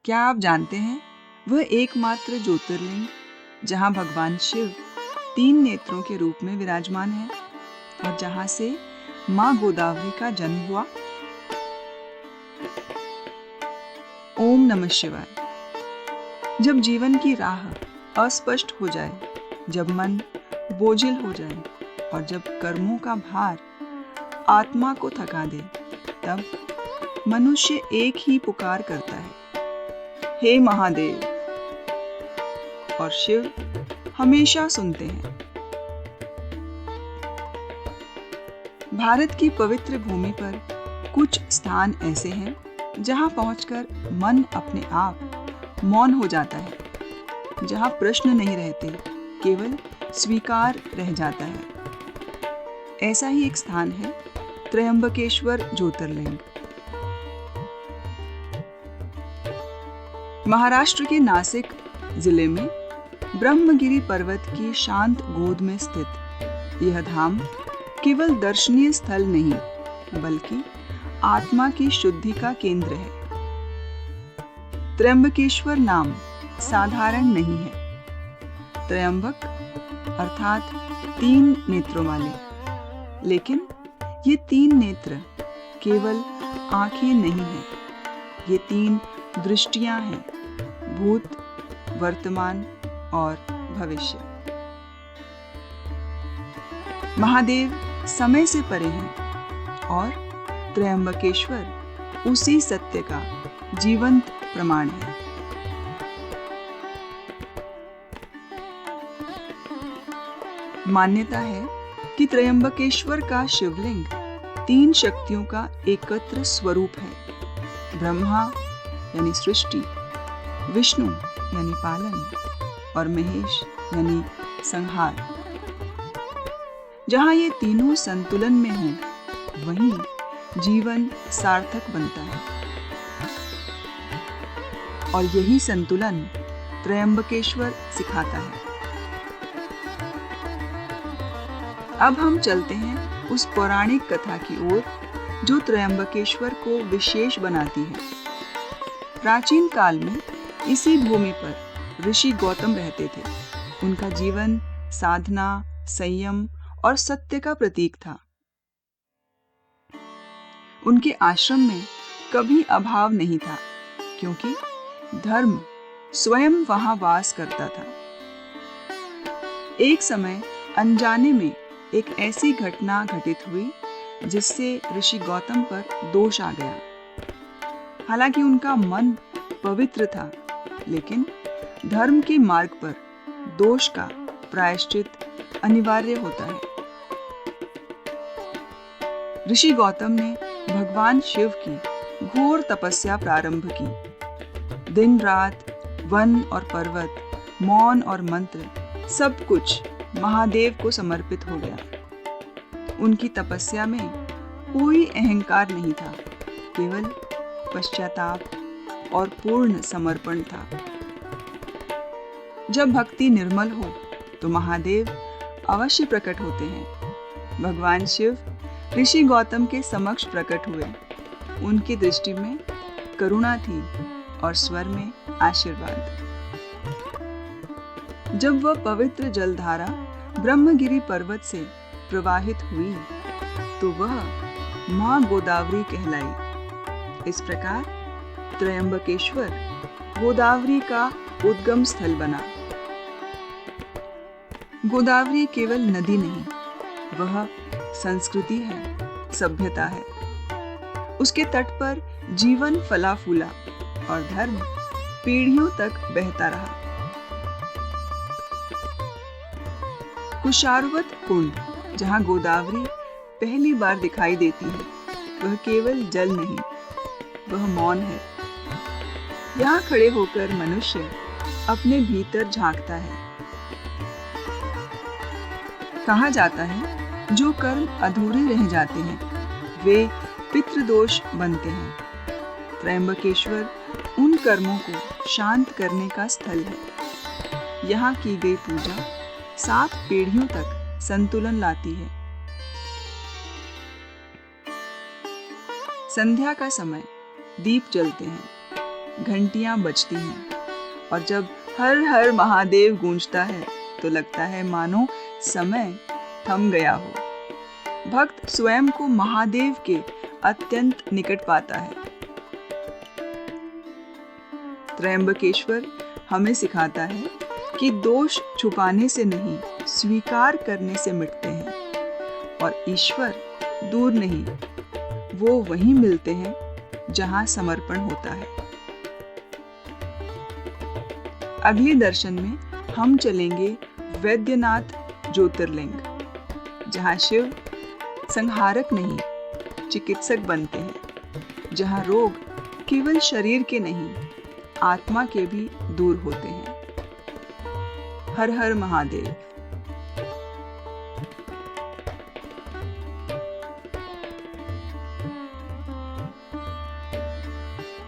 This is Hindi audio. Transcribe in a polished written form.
क्या आप जानते हैं वह एकमात्र ज्योतिर्लिंग जहां भगवान शिव 3 नेत्रों के रूप में विराजमान है और जहां से मां गोदावरी का जन्म हुआ। ओम नमः शिवाय। जब जीवन की राह अस्पष्ट हो जाए, जब मन बोझिल हो जाए और जब कर्मों का भार आत्मा को थका दे, तब मनुष्य एक ही पुकार करता है, हे महादेव। और शिव हमेशा सुनते हैं। भारत की पवित्र भूमि पर कुछ स्थान ऐसे हैं जहां पहुंचकर मन अपने आप मौन हो जाता है, जहां प्रश्न नहीं रहते, केवल स्वीकार रह जाता है। ऐसा ही एक स्थान है त्र्यंबकेश्वर ज्योतिर्लिंग। महाराष्ट्र के नासिक जिले में ब्रह्मगिरि पर्वत की शांत गोद में स्थित यह धाम केवल दर्शनीय स्थल नहीं, बल्कि आत्मा की शुद्धि का केंद्र है। त्र्यंबकेश्वर नाम साधारण नहीं है। त्र्यंबक अर्थात 3 नेत्रों वाले, लेकिन ये 3 नेत्र केवल आंखें नहीं हैं, ये 3 दृष्टियां हैं, भूत, वर्तमान और भविष्य। महादेव समय से परे हैं और त्र्यंबकेश्वर उसी सत्य का जीवंत प्रमाण है। मान्यता है कि त्र्यंबकेश्वर का शिवलिंग 3 शक्तियों का एकत्र स्वरूप है। ब्रह्मा यानी सृष्टि, विष्णु यानी पालन और महेश यानी संहार। जहां ये तीनों संतुलन में हों, वहीं जीवन सार्थक बनता है। और यही संतुलन त्र्यंबकेश्वर सिखाता है। अब हम चलते हैं उस पौराणिक कथा की ओर जो त्र्यंबकेश्वर को विशेष बनाती है। प्राचीन काल में इसी भूमि पर ऋषि गौतम रहते थे। उनका जीवन साधना, संयम और सत्य का प्रतीक था। उनके आश्रम में कभी अभाव नहीं था, क्योंकि धर्म स्वयं वहां वास करता था। एक समय अनजाने में एक ऐसी घटना घटित हुई जिससे ऋषि गौतम पर दोष आ गया। हालांकि उनका मन पवित्र था, लेकिन धर्म के मार्ग पर दोष का प्रायश्चित अनिवार्य होता है। ऋषि गौतम ने भगवान शिव की घोर तपस्या प्रारंभ की। दिन रात, वन और पर्वत, मौन और मंत्र, सब कुछ महादेव को समर्पित हो गया। उनकी तपस्या में कोई अहंकार नहीं था, केवल पश्चाताप और पूर्ण समर्पण था। जब भक्ति निर्मल हो तो महादेव अवश्य प्रकट होते हैं। भगवान शिव ऋषि गौतम के समक्ष प्रकट हुए। उनकी दृष्टि में करुणा थी और स्वर में आशीर्वाद। जब वह पवित्र जलधारा ब्रह्मगिरि पर्वत से प्रवाहित हुई तो वह मां गोदावरी कहलाई। इस प्रकार त्र्यंबकेश्वर गोदावरी का उद्गम स्थल बना। गोदावरी केवल नदी नहीं, वह संस्कृति है, सभ्यता है। उसके तट पर जीवन फला फूला और धर्म पीढ़ियों तक बहता रहा। कुशारवत कुंड, जहां गोदावरी पहली बार दिखाई देती है, वह केवल जल नहीं, वह मौन है। यहाँ खड़े होकर मनुष्य अपने भीतर झांकता है। कहा जाता है जो कर्म अधूरे रह जाते हैं वे पितृदोष बनते हैं। त्र्यंबकेश्वर उन कर्मों को शांत करने का स्थल है। यहाँ की गई पूजा 7 पीढ़ियों तक संतुलन लाती है। संध्या का समय, दीप जलते हैं, घंटियां बजती हैं और जब हर हर महादेव गूंजता है तो लगता है मानो समय थम गया हो। भक्त स्वयं को महादेव के अत्यंत निकट पाता है। त्रयंबकेश्वर हमें सिखाता है कि दोष छुपाने से नहीं, स्वीकार करने से मिटते हैं और ईश्वर दूर नहीं, वो वहीं मिलते हैं जहां समर्पण होता है। अगले दर्शन में हम चलेंगे वैद्यनाथ ज्योतिर्लिंग, जहां शिव संहारक नहीं, चिकित्सक बनते हैं, जहां रोग केवल शरीर के नहीं, आत्मा के भी दूर होते हैं। हर हर महादेव।